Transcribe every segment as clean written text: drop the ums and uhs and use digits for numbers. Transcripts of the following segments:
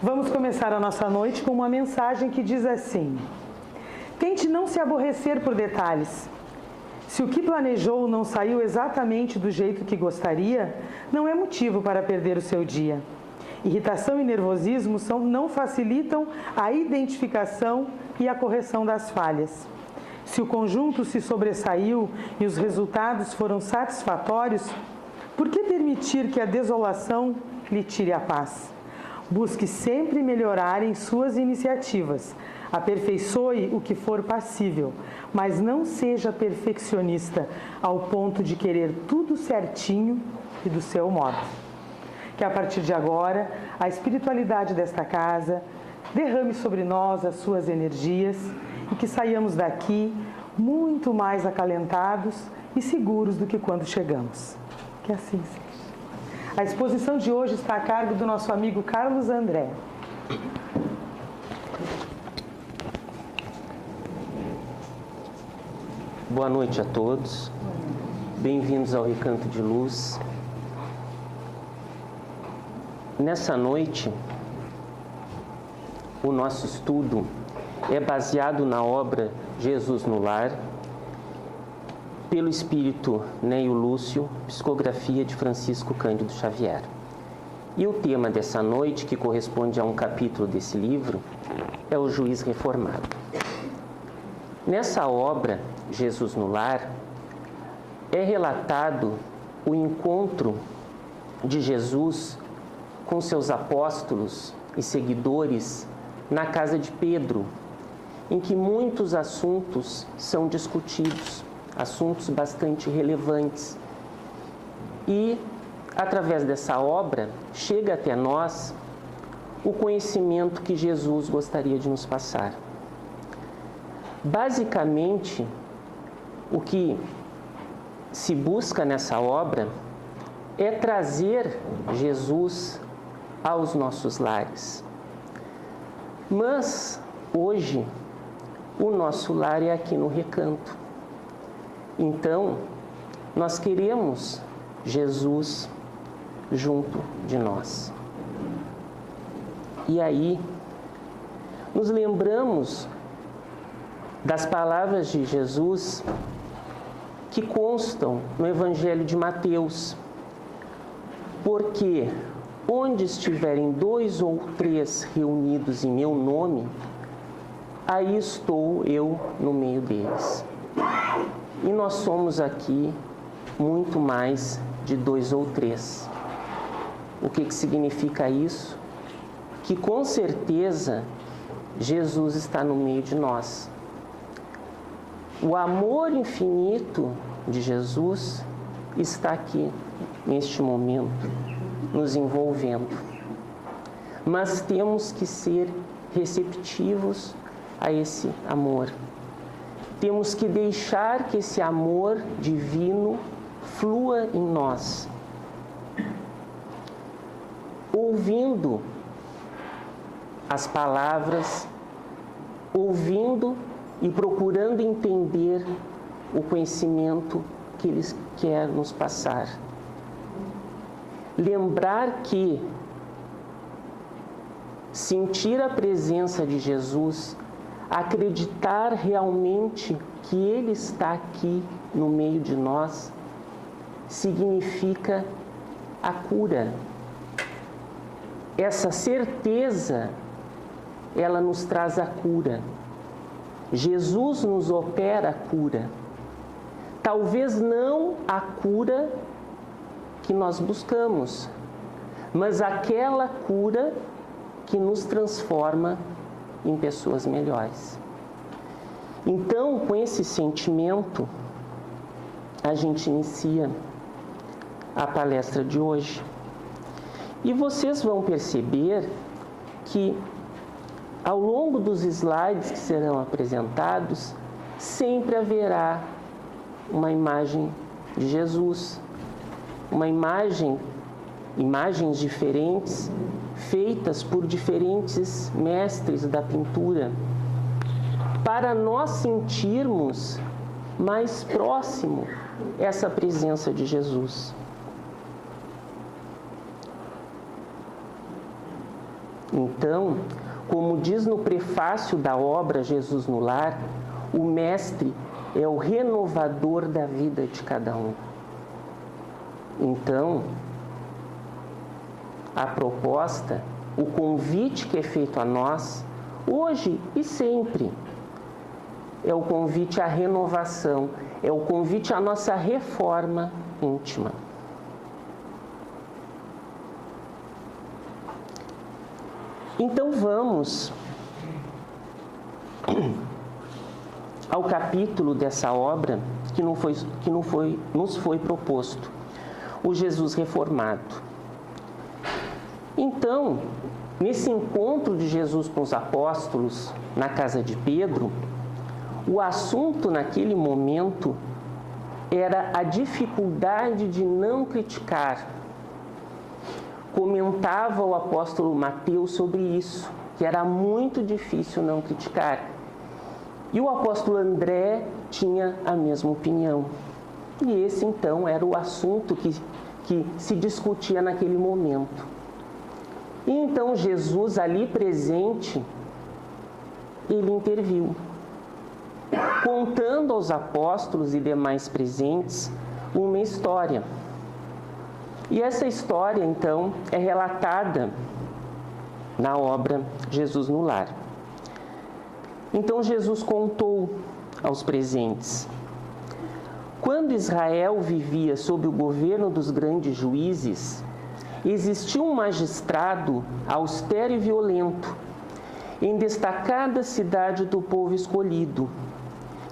Vamos começar a nossa noite com uma mensagem que diz assim: tente não se aborrecer por detalhes. Se o que planejou não saiu exatamente do jeito que gostaria, não é motivo para perder o seu dia. Irritação e nervosismo não facilitam a identificação e a correção das falhas. Se o conjunto se sobressaiu e os resultados foram satisfatórios, por que permitir que a desolação lhe tire a paz? Busque sempre melhorar em suas iniciativas. Aperfeiçoe o que for passível, mas não seja perfeccionista ao ponto de querer tudo certinho e do seu modo. Que a partir de agora, a espiritualidade desta casa derrame sobre nós as suas energias e que saiamos daqui muito mais acalentados e seguros do que quando chegamos. Que assim seja. A exposição de hoje está a cargo do nosso amigo Carlos André. Boa noite a todos. Bem-vindos ao Recanto de Luz. Nessa noite, o nosso estudo é baseado na obra Jesus no Lar, pelo espírito Neio Lúcio, psicografia de Francisco Cândido Xavier. E o tema dessa noite, que corresponde a um capítulo desse livro, é o Juiz Reformado. Nessa obra, Jesus no Lar, é relatado o encontro de Jesus com seus apóstolos e seguidores na casa de Pedro, em que muitos assuntos são discutidos, assuntos bastante relevantes. E, através dessa obra, chega até nós o conhecimento que Jesus gostaria de nos passar. Basicamente, o que se busca nessa obra é trazer Jesus aos nossos lares. Mas, hoje, o nosso lar é aqui no Recanto. Então, nós queremos Jesus junto de nós. E aí, nos lembramos das palavras de Jesus que constam no Evangelho de Mateus. Porque onde estiverem 2 ou 3 reunidos em meu nome, aí estou eu no meio deles. E nós somos aqui muito mais de 2 ou 3. O que significa isso? Que com certeza Jesus está no meio de nós. O amor infinito de Jesus está aqui, neste momento, nos envolvendo. Mas temos que ser receptivos a esse amor. Temos que deixar que esse amor divino flua em nós. Ouvindo as palavras, ouvindo e procurando entender o conhecimento que Ele quer nos passar. Lembrar que sentir a presença de Jesus, acreditar realmente que Ele está aqui no meio de nós, significa a cura. Essa certeza, ela nos traz a cura. Jesus nos opera a cura. Talvez não a cura que nós buscamos, mas aquela cura que nos transforma em pessoas melhores. Então, com esse sentimento, a gente inicia a palestra de hoje. E vocês vão perceber que, ao longo dos slides que serão apresentados, sempre haverá uma imagem de Jesus, imagens diferentes, feitas por diferentes mestres da pintura, para nós sentirmos mais próximo essa presença de Jesus. Então, como diz no prefácio da obra Jesus no Lar, o Mestre é o renovador da vida de cada um. Então, a proposta, o convite que é feito a nós, hoje e sempre, é o convite à renovação, é o convite à nossa reforma íntima. Então vamos ao capítulo dessa obra que nos foi proposto, o Jesus reformado. Então, nesse encontro de Jesus com os apóstolos na casa de Pedro, o assunto naquele momento era a dificuldade de não criticar. Comentava o apóstolo Mateus sobre isso, que era muito difícil não criticar. E o apóstolo André tinha a mesma opinião. E esse, então, era o assunto que se discutia naquele momento. E então Jesus, ali presente, ele interviu, contando aos apóstolos e demais presentes uma história. E essa história, então, é relatada na obra Jesus no Lar. Então, Jesus contou aos presentes: quando Israel vivia sob o governo dos grandes juízes, existia um magistrado austero e violento, em destacada cidade do povo escolhido,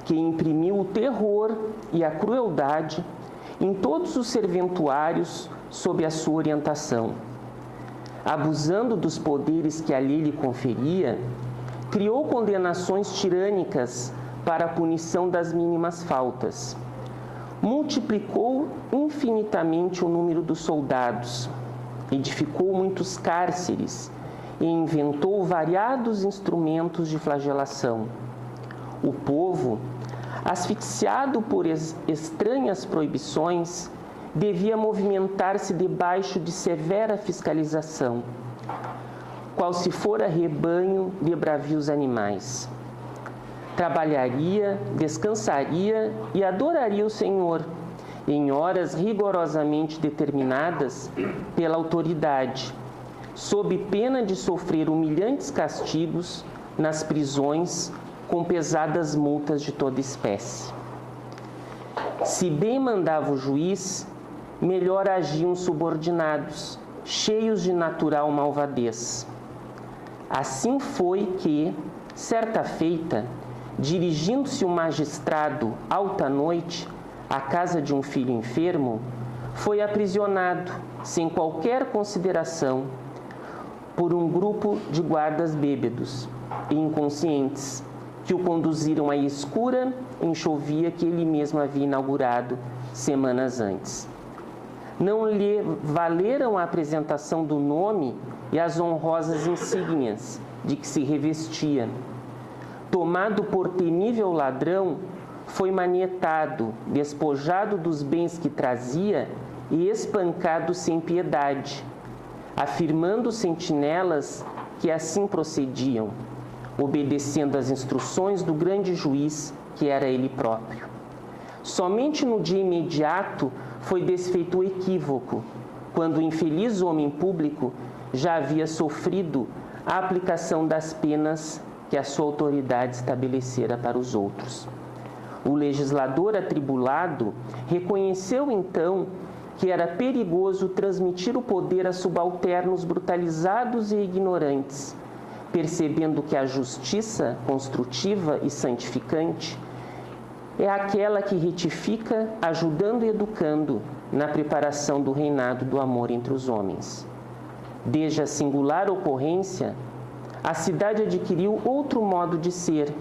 que imprimiu o terror e a crueldade em todos os serventuários sob a sua orientação. Abusando dos poderes que a lei lhe conferia, criou condenações tirânicas para a punição das mínimas faltas. Multiplicou infinitamente o número dos soldados, edificou muitos cárceres e inventou variados instrumentos de flagelação. O povo, asfixiado por estranhas proibições, devia movimentar-se debaixo de severa fiscalização, qual se fora rebanho de bravios animais. Trabalharia, descansaria e adoraria o Senhor, em horas rigorosamente determinadas pela autoridade, sob pena de sofrer humilhantes castigos nas prisões com pesadas multas de toda espécie. Se bem mandava o juiz, melhor agiam subordinados, cheios de natural malvadez. Assim foi que, certa feita, dirigindo-se o magistrado alta noite à casa de um filho enfermo, foi aprisionado, sem qualquer consideração, por um grupo de guardas bêbados e inconscientes, que o conduziram à escura enxovia que ele mesmo havia inaugurado semanas antes. Não lhe valeram a apresentação do nome e as honrosas insígnias de que se revestia. Tomado por temível ladrão, foi manietado, despojado dos bens que trazia e espancado sem piedade, afirmando os sentinelas que assim procediam, obedecendo às instruções do grande juiz, que era ele próprio. Somente no dia imediato foi desfeito o equívoco, quando o infeliz homem público já havia sofrido a aplicação das penas que a sua autoridade estabelecera para os outros. O legislador atribulado reconheceu então que era perigoso transmitir o poder a subalternos brutalizados e ignorantes, percebendo que a justiça construtiva e santificante é aquela que retifica, ajudando e educando na preparação do reinado do amor entre os homens. Desde a singular ocorrência, a cidade adquiriu outro modo de ser,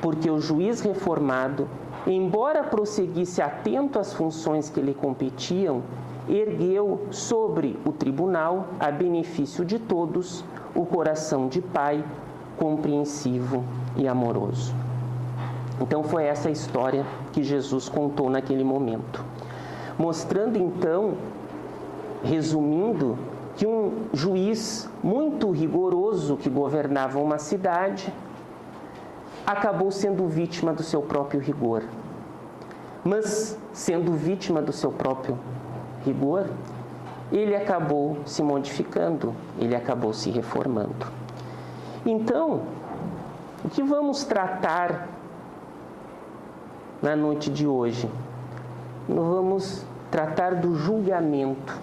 porque o juiz reformado, embora prosseguisse atento às funções que lhe competiam, ergueu sobre o tribunal, a benefício de todos, o coração de pai compreensivo e amoroso. Então foi essa a história que Jesus contou naquele momento, mostrando então, resumindo, que um juiz muito rigoroso que governava uma cidade acabou sendo vítima do seu próprio rigor. Mas, sendo vítima do seu próprio rigor, ele acabou se modificando, ele acabou se reformando. Então, o que vamos tratar na noite de hoje? Nós vamos tratar do julgamento.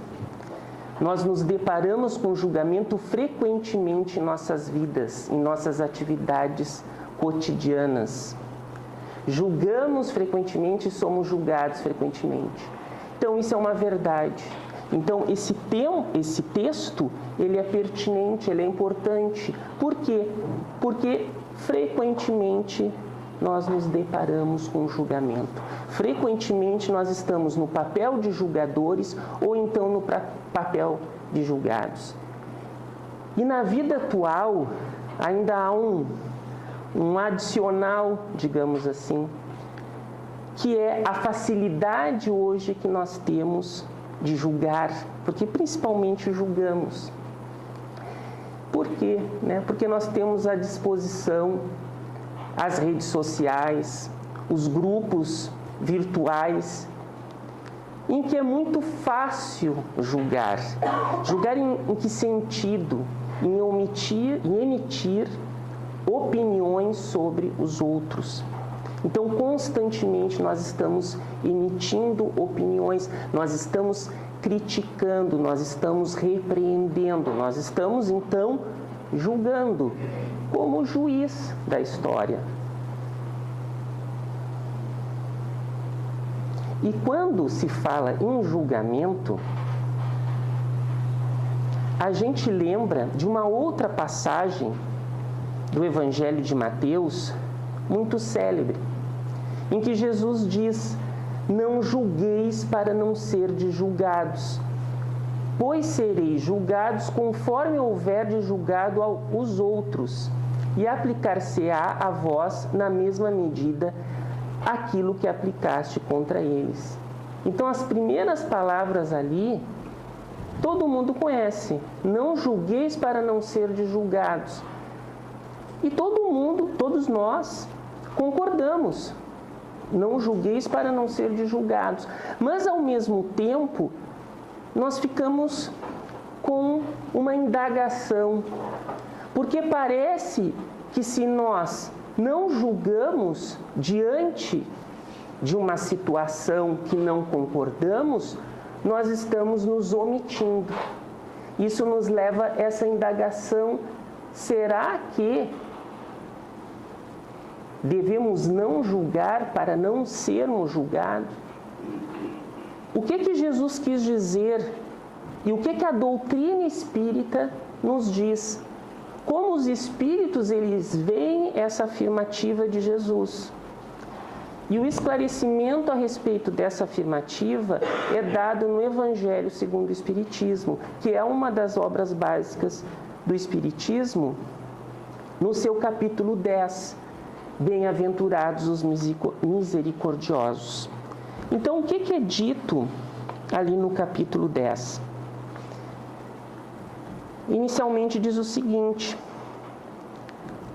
Nós nos deparamos com julgamento frequentemente em nossas vidas, em nossas atividades cotidianas. Julgamos frequentemente e somos julgados frequentemente. Então, isso é uma verdade. Então, esse texto, ele é pertinente, ele é importante. Por quê? Porque frequentemente nós nos deparamos com o julgamento. Frequentemente nós estamos no papel de julgadores ou então no papel de julgados. E na vida atual ainda há um adicional, digamos assim, que é a facilidade hoje que nós temos de julgar, porque principalmente julgamos. Por quê? Porque nós temos à disposição as redes sociais, os grupos virtuais, em que é muito fácil julgar. Julgar em que sentido? Em emitir opiniões sobre os outros. Então, constantemente nós estamos emitindo opiniões, nós estamos criticando, nós estamos repreendendo, nós estamos, então, julgando como juiz da história. E quando se fala em julgamento, a gente lembra de uma outra passagem do Evangelho de Mateus, muito célebre, em que Jesus diz: não julgueis para não serdes julgados, pois sereis julgados conforme houverdes julgado os outros, e aplicar-se-á a vós na mesma medida aquilo que aplicaste contra eles. Então, as primeiras palavras ali, todo mundo conhece: não julgueis para não serdes julgados. E todos nós concordamos: não julgueis para não serdes julgados. Mas, ao mesmo tempo, nós ficamos com uma indagação, porque parece que se nós não julgamos diante de uma situação que não concordamos, nós estamos nos omitindo. Isso nos leva a essa indagação: será que devemos não julgar para não sermos julgados? O que Jesus quis dizer e o que a doutrina espírita nos diz? Como os espíritos eles veem essa afirmativa de Jesus? E o esclarecimento a respeito dessa afirmativa é dado no Evangelho segundo o Espiritismo, que é uma das obras básicas do Espiritismo, no seu capítulo 10, Bem-aventurados os misericordiosos. Então, o que é dito ali no capítulo 10? Inicialmente diz o seguinte: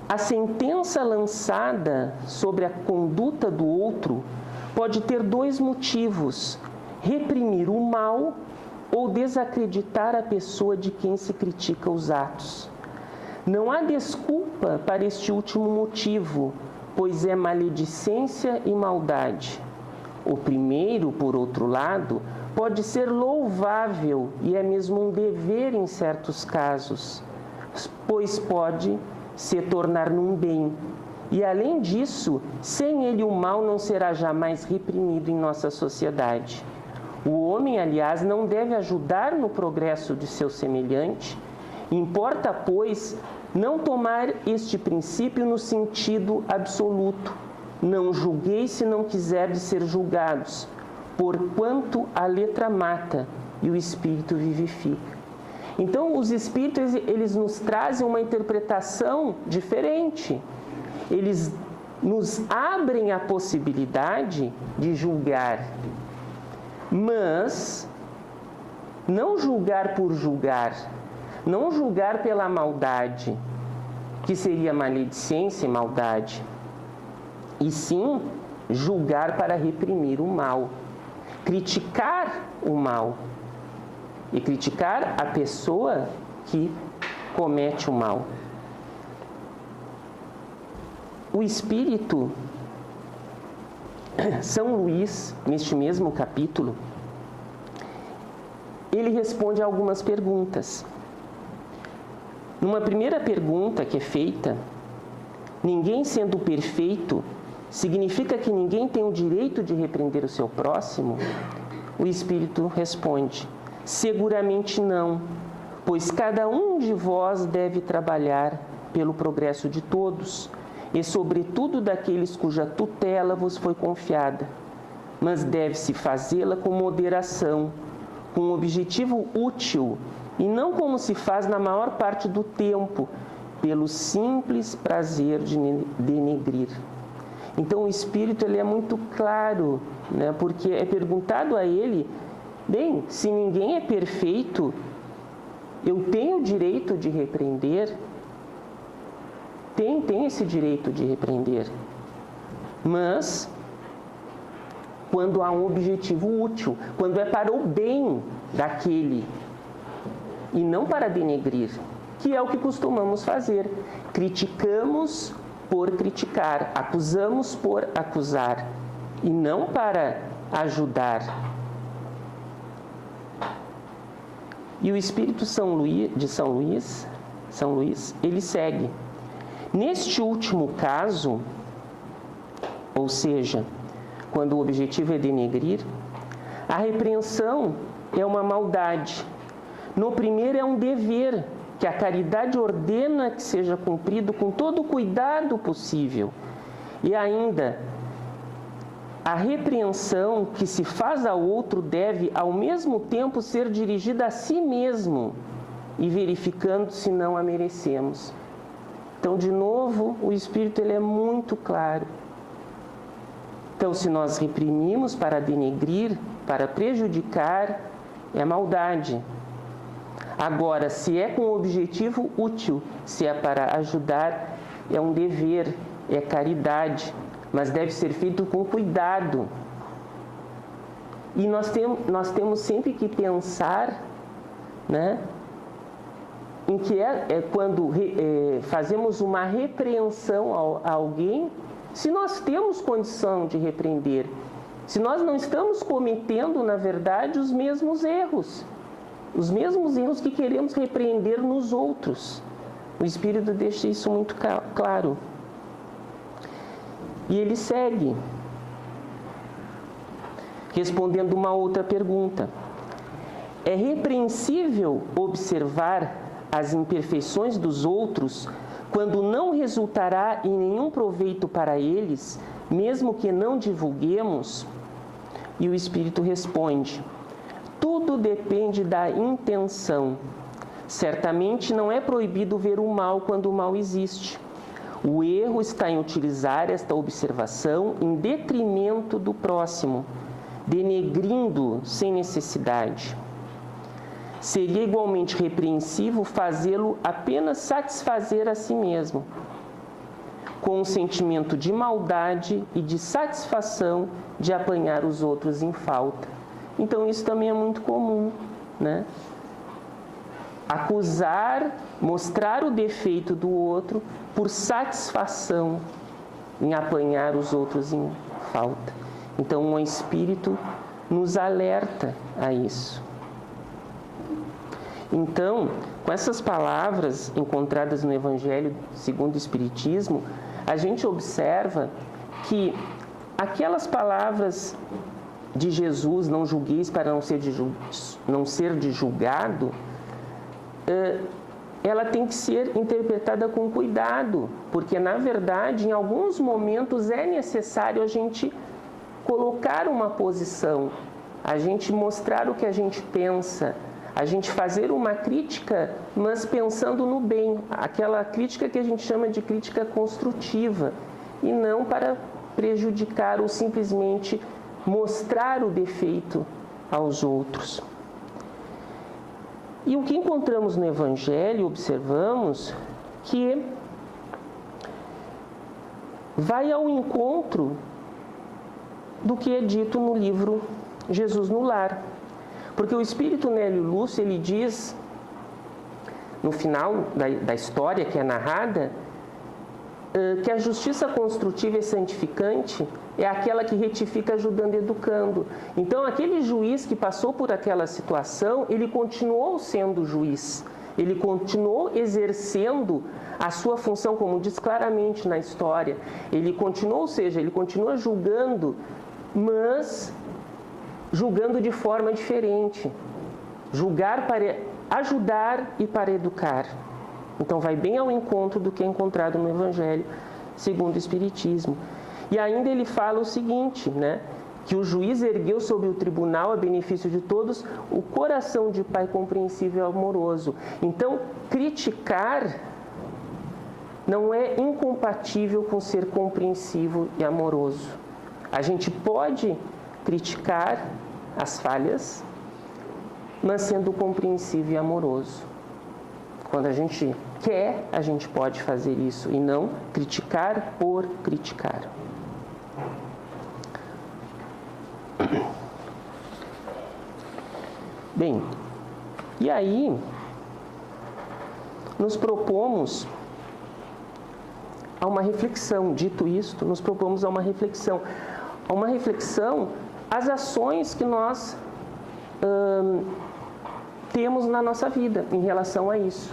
a sentença lançada sobre a conduta do outro pode ter dois motivos: reprimir o mal ou desacreditar a pessoa de quem se critica os atos. Não há desculpa para este último motivo, pois é maledicência e maldade. O primeiro, por outro lado, pode ser louvável e é mesmo um dever em certos casos, pois pode se tornar num bem. E, além disso, sem ele o mal não será jamais reprimido em nossa sociedade. O homem, aliás, não deve ajudar no progresso de seu semelhante. Importa, pois, não tomar este princípio no sentido absoluto. Não julgueis se não quiserdes ser julgados, porquanto a letra mata e o espírito vivifica. Então, os espíritos, eles nos trazem uma interpretação diferente. Eles nos abrem a possibilidade de julgar, mas Não julgar por julgar, não julgar pela maldade, que seria maledicência e maldade, e sim julgar para reprimir o mal, criticar o mal e criticar a pessoa que comete o mal. O Espírito, São Luís, neste mesmo capítulo, ele responde a algumas perguntas. Numa primeira pergunta que é feita, ninguém sendo perfeito, significa que ninguém tem o direito de repreender o seu próximo? O Espírito responde: seguramente não, pois cada um de vós deve trabalhar pelo progresso de todos, e sobretudo daqueles cuja tutela vos foi confiada, mas deve-se fazê-la com moderação, com um objetivo útil, e não como se faz na maior parte do tempo, pelo simples prazer de denegrir. Então o Espírito ele é muito claro, né? Porque é perguntado a ele, bem, se ninguém é perfeito, eu tenho o direito de repreender? Tem esse direito de repreender. Mas quando há um objetivo útil, quando é para o bem daquele e não para denegrir, que é o que costumamos fazer. Criticamos por criticar, acusamos por acusar, e não para ajudar. E o Espírito de São Luís, ele segue. Neste último caso, ou seja, quando o objetivo é denegrir, a repreensão é uma maldade. No primeiro é um dever, que a caridade ordena que seja cumprido com todo o cuidado possível. E ainda, a repreensão que se faz ao outro deve, ao mesmo tempo, ser dirigida a si mesmo e verificando se não a merecemos. Então, de novo, o Espírito ele é muito claro. Então, se nós reprimimos para denegrir, para prejudicar, é maldade. Agora, se é com objetivo útil, se é para ajudar, é um dever, é caridade, mas deve ser feito com cuidado. E nós temos sempre que pensar, né, em que quando fazemos uma repreensão a alguém, se nós temos condição de repreender, se nós não estamos cometendo, na verdade, os mesmos erros que queremos repreender nos outros. O Espírito deixa isso muito claro. E ele segue, respondendo uma outra pergunta. É repreensível observar as imperfeições dos outros quando não resultará em nenhum proveito para eles, mesmo que não divulguemos? E o Espírito responde: tudo depende da intenção. Certamente não é proibido ver o mal quando o mal existe. O erro está em utilizar esta observação em detrimento do próximo, denegrindo sem necessidade. Seria igualmente repreensivo fazê-lo apenas satisfazer a si mesmo, com um sentimento de maldade e de satisfação de apanhar os outros em falta. Então, isso também é muito comum, né? Acusar, mostrar o defeito do outro por satisfação em apanhar os outros em falta. Então, o Espírito nos alerta a isso. Então, com essas palavras encontradas no Evangelho segundo o Espiritismo, a gente observa que aquelas palavras de Jesus, não julgueis para não ser de julgado, ela tem que ser interpretada com cuidado, porque, na verdade, em alguns momentos é necessário a gente colocar uma posição, a gente mostrar o que a gente pensa, a gente fazer uma crítica, mas pensando no bem, aquela crítica que a gente chama de crítica construtiva, e não para prejudicar ou simplesmente mostrar o defeito aos outros. E o que encontramos no Evangelho, observamos que vai ao encontro do que é dito no livro Jesus no Lar. Porque o espírito Nélio Lúcio, ele diz, no final da história que é narrada, que a justiça construtiva e santificante é aquela que retifica ajudando e educando. Então, aquele juiz que passou por aquela situação, ele continuou sendo juiz. Ele continuou exercendo a sua função, como diz claramente na história. Ele continuou, ou seja, ele continua julgando, mas julgando de forma diferente. Julgar para ajudar e para educar. Então, vai bem ao encontro do que é encontrado no Evangelho segundo o Espiritismo. E ainda ele fala o seguinte, né? Que o juiz ergueu sobre o tribunal, a benefício de todos, o coração de pai compreensível e amoroso. Então, criticar não é incompatível com ser compreensivo e amoroso. A gente pode criticar as falhas, mas sendo compreensivo e amoroso. Quando a gente quer, a gente pode fazer isso e não criticar por criticar. Bem, e aí nos propomos a uma reflexão. Dito isto, nos propomos a uma reflexão. As ações que nós temos na nossa vida em relação a isso.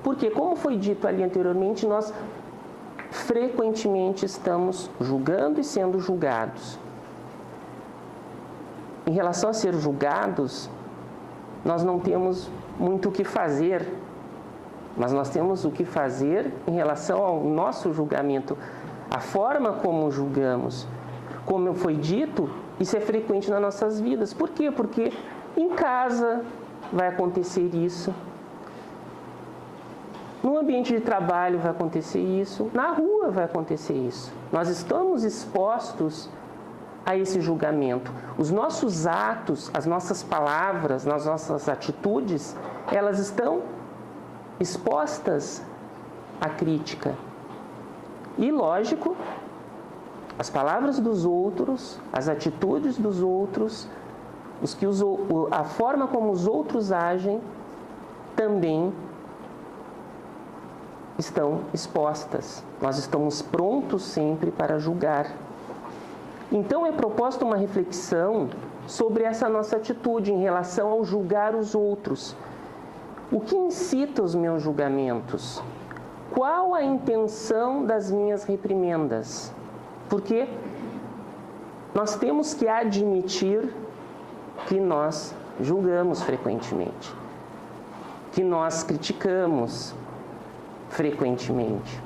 Porque, como foi dito ali anteriormente, nós frequentemente estamos julgando e sendo julgados. Em relação a ser julgados, nós não temos muito o que fazer, mas nós temos o que fazer em relação ao nosso julgamento, a forma como julgamos. Como foi dito, isso é frequente nas nossas vidas. Por quê? Porque em casa vai acontecer isso, no ambiente de trabalho vai acontecer isso, na rua vai acontecer isso. Nós estamos expostos a esse julgamento. Os nossos atos, as nossas palavras, as nossas atitudes, elas estão expostas à crítica. E, lógico, as palavras dos outros, as atitudes dos outros, a forma como os outros agem, também estão expostas. Nós estamos prontos sempre para julgar. Então, é proposta uma reflexão sobre essa nossa atitude em relação ao julgar os outros. O que incita os meus julgamentos? Qual a intenção das minhas reprimendas? Porque nós temos que admitir que nós julgamos frequentemente, que nós criticamos frequentemente,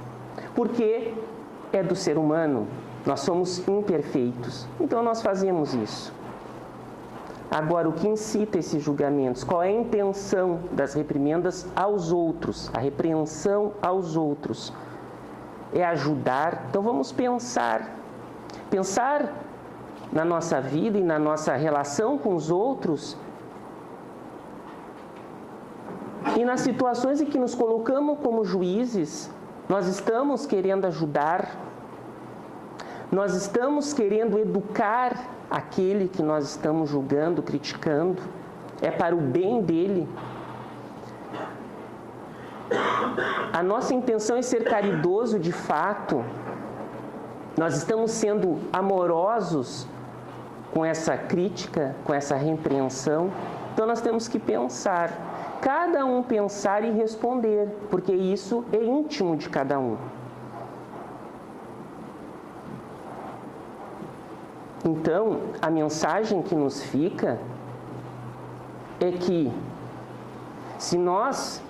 porque é do ser humano, nós somos imperfeitos, então nós fazemos isso. Agora, o que incita esses julgamentos? Qual é a intenção das reprimendas aos outros, a repreensão aos outros? É ajudar? Então vamos pensar na nossa vida e na nossa relação com os outros e nas situações em que nos colocamos como juízes. Nós estamos querendo ajudar, nós estamos querendo educar aquele que nós estamos julgando, criticando, é para o bem dele. A nossa intenção é ser caridoso de fato. Nós estamos sendo amorosos com essa crítica, com essa repreensão. Então nós temos que pensar, cada um pensar e responder, porque isso é íntimo de cada um. Então, a mensagem que nos fica é que se nós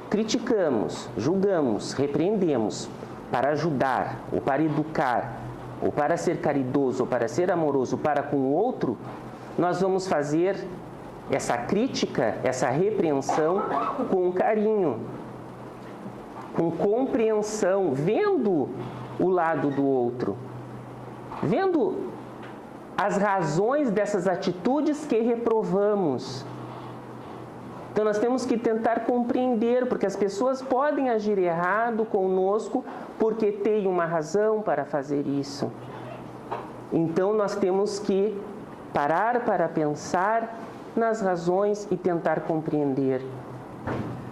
criticamos, julgamos, repreendemos para ajudar, ou para educar, ou para ser caridoso, ou para ser amoroso para com o outro, nós vamos fazer essa crítica, essa repreensão com carinho, com compreensão, vendo o lado do outro, vendo as razões dessas atitudes que reprovamos. Então nós temos que tentar compreender, porque as pessoas podem agir errado conosco porque têm uma razão para fazer isso. Então nós temos que parar para pensar nas razões e tentar compreender.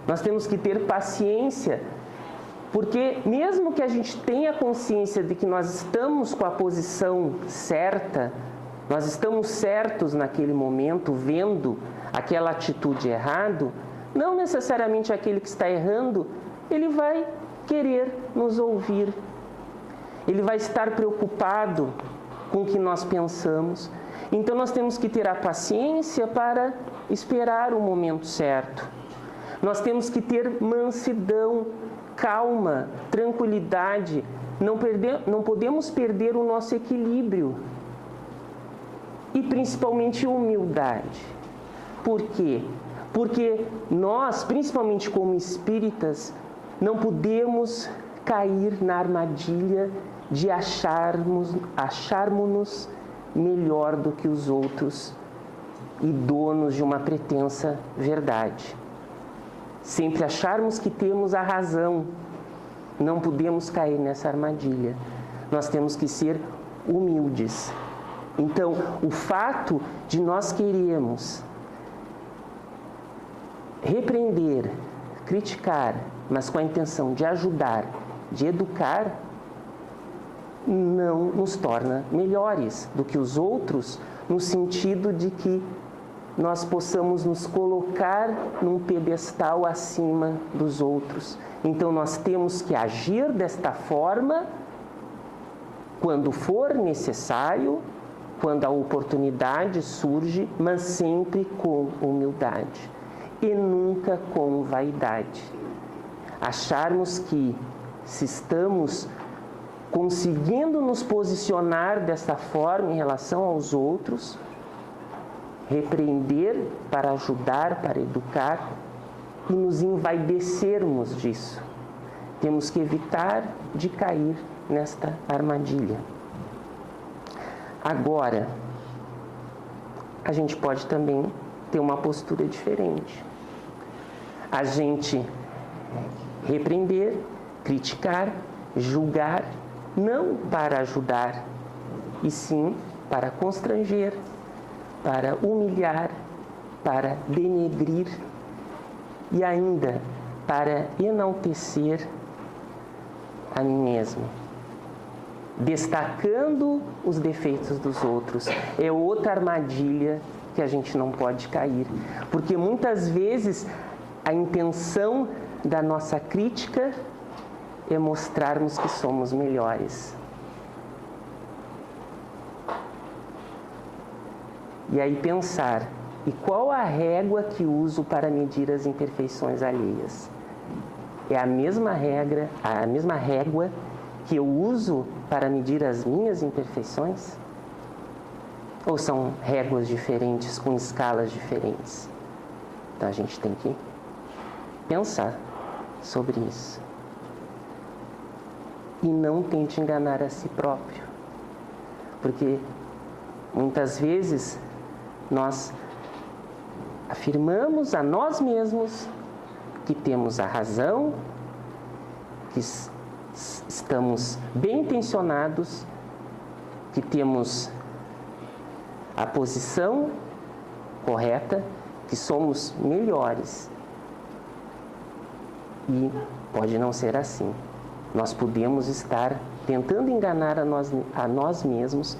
Nós temos que ter paciência, porque mesmo que a gente tenha consciência de que nós estamos com a posição certa, nós estamos certos naquele momento, vendo aquela atitude errada, não necessariamente aquele que está errando, ele vai querer nos ouvir. Ele vai estar preocupado com o que nós pensamos. Então nós temos que ter a paciência para esperar o momento certo. Nós temos que ter mansidão, calma, tranquilidade. Não podemos perder o nosso equilíbrio. E principalmente humildade. Por quê? Porque nós, principalmente como espíritas, não podemos cair na armadilha de acharmos-nos melhor do que os outros e donos de uma pretensa verdade. Sempre acharmos que temos a razão. Não podemos cair nessa armadilha. Nós temos que ser humildes. Então, o fato de nós queremos repreender, criticar, mas com a intenção de ajudar, de educar, não nos torna melhores do que os outros, no sentido de que nós possamos nos colocar num pedestal acima dos outros. Então, nós temos que agir desta forma quando for necessário, quando a oportunidade surge, mas sempre com humildade e nunca com vaidade. Acharmos que se estamos conseguindo nos posicionar dessa forma em relação aos outros, repreender para ajudar, para educar e nos envaidecermos disso. Temos que evitar de cair nesta armadilha. Agora, a gente pode também ter uma postura diferente. A gente repreender, criticar, julgar, não para ajudar, e sim para constranger, para humilhar, para denegrir e ainda para enaltecer a mim mesmo, destacando os defeitos dos outros. É outra armadilha que a gente não pode cair, porque muitas vezes a intenção da nossa crítica é mostrarmos que somos melhores. E aí pensar, e qual a régua que uso para medir as imperfeições alheias? É a mesma régua que eu uso para medir as minhas imperfeições? Ou são réguas diferentes, com escalas diferentes? Então a gente tem que pensar sobre isso. E não tente enganar a si próprio. Porque muitas vezes nós afirmamos a nós mesmos que temos a razão, que estamos bem intencionados, que temos a posição correta, que somos melhores. E pode não ser assim. Nós podemos estar tentando enganar a nós mesmos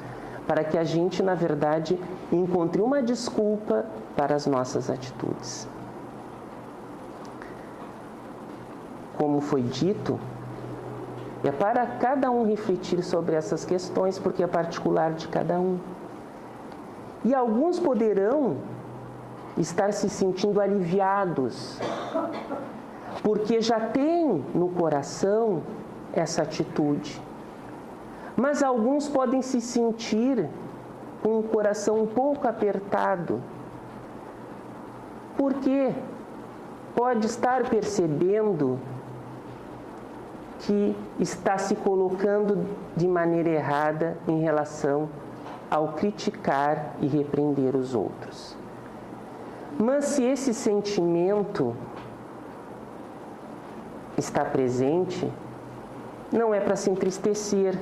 para que a gente, na verdade, encontre uma desculpa para as nossas atitudes. Como foi dito, é para cada um refletir sobre essas questões, porque é particular de cada um. E alguns poderão estar se sentindo aliviados, porque já têm no coração essa atitude. Mas alguns podem se sentir com o coração um pouco apertado, porque pode estar percebendo que está se colocando de maneira errada em relação ao criticar e repreender os outros. Mas se esse sentimento está presente, não é para se entristecer,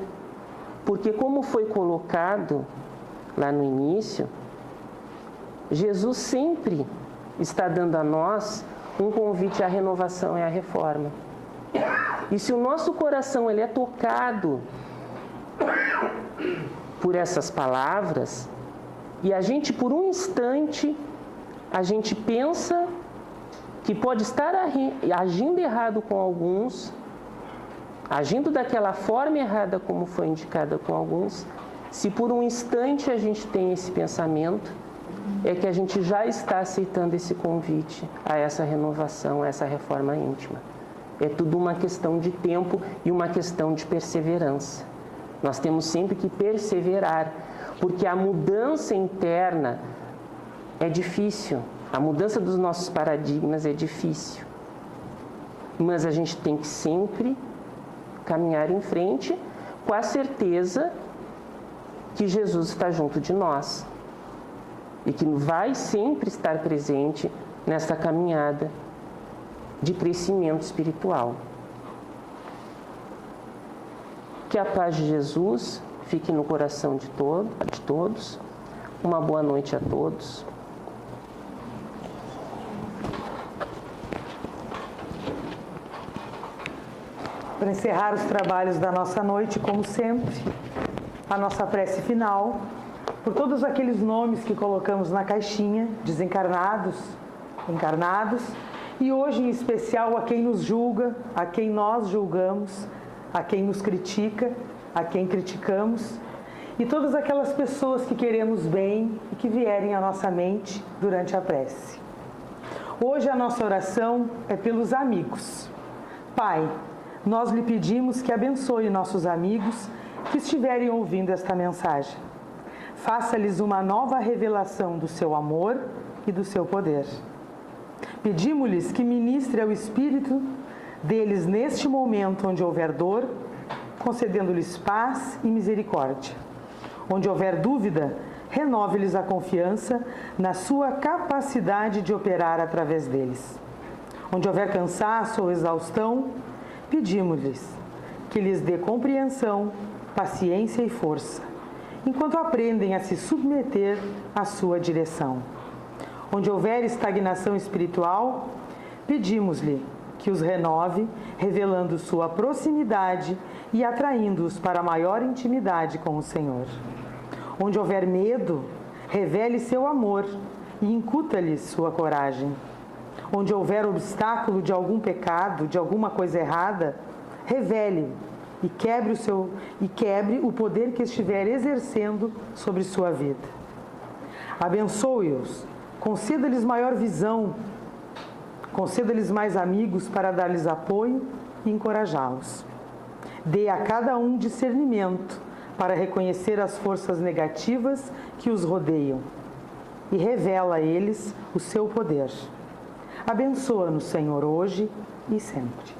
porque como foi colocado lá no início, Jesus sempre está dando a nós um convite à renovação e à reforma. E se o nosso coração ele é tocado por essas palavras, e a gente por um instante, a gente pensa que pode estar agindo errado com alguns, agindo daquela forma errada como foi indicada com alguns, se por um instante a gente tem esse pensamento, é que a gente já está aceitando esse convite a essa renovação, a essa reforma íntima. É tudo uma questão de tempo e uma questão de perseverança. Nós temos sempre que perseverar, porque a mudança interna é difícil, a mudança dos nossos paradigmas é difícil. Mas a gente tem que sempre caminhar em frente com a certeza que Jesus está junto de nós e que vai sempre estar presente nessa caminhada de crescimento espiritual. Que a paz de Jesus fique no coração de todos. Uma boa noite a todos. Para encerrar os trabalhos da nossa noite, como sempre, a nossa prece final, por todos aqueles nomes que colocamos na caixinha, desencarnados, encarnados, e hoje em especial a quem nos julga, a quem nós julgamos, a quem nos critica, a quem criticamos, e todas aquelas pessoas que queremos bem e que vierem à nossa mente durante a prece. Hoje a nossa oração é pelos amigos. Pai, nós lhe pedimos que abençoe nossos amigos que estiverem ouvindo esta mensagem. Faça-lhes uma nova revelação do seu amor e do seu poder. Pedimos-lhes que ministre ao espírito deles neste momento onde houver dor, concedendo-lhes paz e misericórdia. Onde houver dúvida, renove-lhes a confiança na sua capacidade de operar através deles. Onde houver cansaço ou exaustão, pedimos-lhes que lhes dê compreensão, paciência e força, enquanto aprendem a se submeter à sua direção. Onde houver estagnação espiritual, pedimos-lhe que os renove, revelando sua proximidade e atraindo-os para maior intimidade com o Senhor. Onde houver medo, revele seu amor e incuta-lhes sua coragem. Onde houver obstáculo de algum pecado, de alguma coisa errada, revele e quebre o poder que estiver exercendo sobre sua vida. Abençoe-os, conceda-lhes maior visão, conceda-lhes mais amigos para dar-lhes apoio e encorajá-los. Dê a cada um discernimento para reconhecer as forças negativas que os rodeiam e revela a eles o seu poder. Abençoa-nos, Senhor, hoje e sempre.